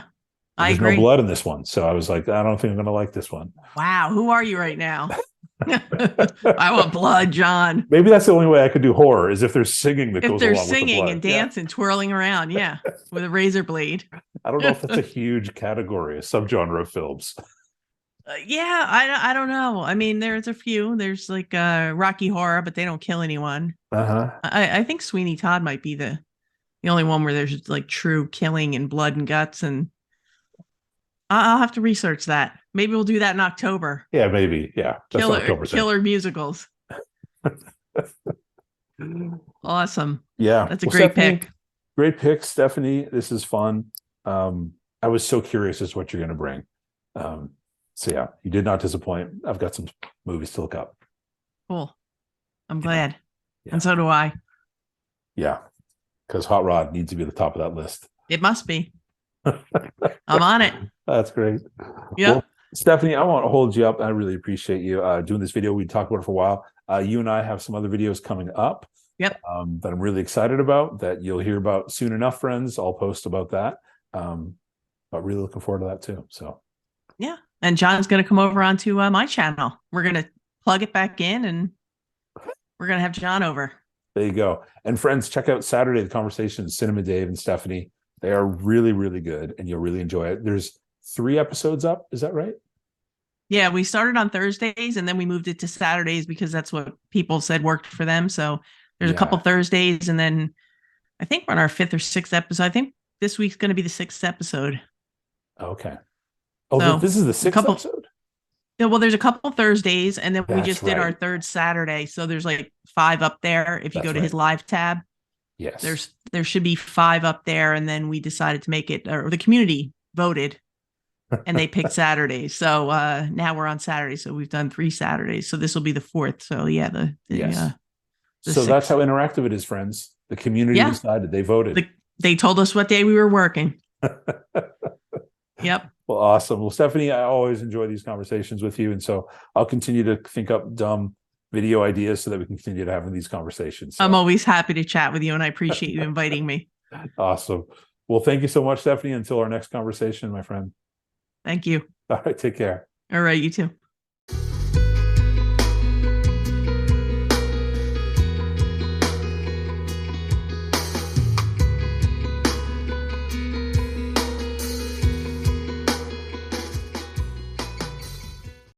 There's no blood in this one, so I was like, I don't think I'm gonna like this one. Wow, who are you right now? I want blood, John. Maybe that's the only way I could do horror, is if there's singing that goes along with the blood. If they're singing and dancing, twirling around, with a razor blade. I don't know if that's a huge category, a subgenre of films. I don't know. I mean, there's a few. There's like Rocky Horror, but they don't kill anyone. I think Sweeney Todd might be the only one where there's like true killing and blood and guts, and I'll have to research that. Maybe we'll do that in October. Yeah, maybe. Yeah. That's killer musicals. Awesome. Yeah. That's a great pick. Great pick, Stephanie. This is fun. I was so curious as to what you're going to bring. So yeah, you did not disappoint. I've got some movies to look up. Cool. I'm glad. Yeah. And so do I. Yeah. Because Hot Rod needs to be at the top of that list. It must be. I'm on it. That's great. Yeah. Well, Stephanie, I want to hold you up. I really appreciate you doing this video. We talked about it for a while. You and I have some other videos coming up. Yep. That I'm really excited about, that you'll hear about soon enough, friends. I'll post about that. But really looking forward to that too. So yeah. And John's going to come over onto my channel. We're going to plug it back in, and we're going to have John over. There you go. And friends, check out Saturday, the Conversations, Cinema Dave and Stephanie. They are really, really good, and you'll really enjoy it. There's 3 episodes up. Is that right? Yeah, we started on Thursdays, and then we moved it to Saturdays because that's what people said worked for them. So there's a couple Thursdays, and then I think we're on our 5th or 6th episode. I think this week's going to be the 6th episode. Okay. Oh, so this is the 6th episode? Yeah, well, there's a couple Thursdays, and then we just did our 3rd Saturday. So there's like 5 up there. If you go to his live tab, yes, there should be 5 up there. And then we decided to make it, or the community voted and they picked Saturdays. So now we're on Saturday. So we've done 3 Saturdays. So this will be the 4th. So yeah, Yes. the So that's 6th. how interactive it is, friends. The community Yeah. decided. They voted. They told us what day we were working. Yep. Well, awesome. Well, Stephanie, I always enjoy these conversations with you. And so I'll continue to think up dumb video ideas so that we can continue to have these conversations. So. I'm always happy to chat with you, and I appreciate you inviting me. Awesome. Well, thank you so much, Stephanie. Until our next conversation, my friend. Thank you. All right. Take care. All right. You too.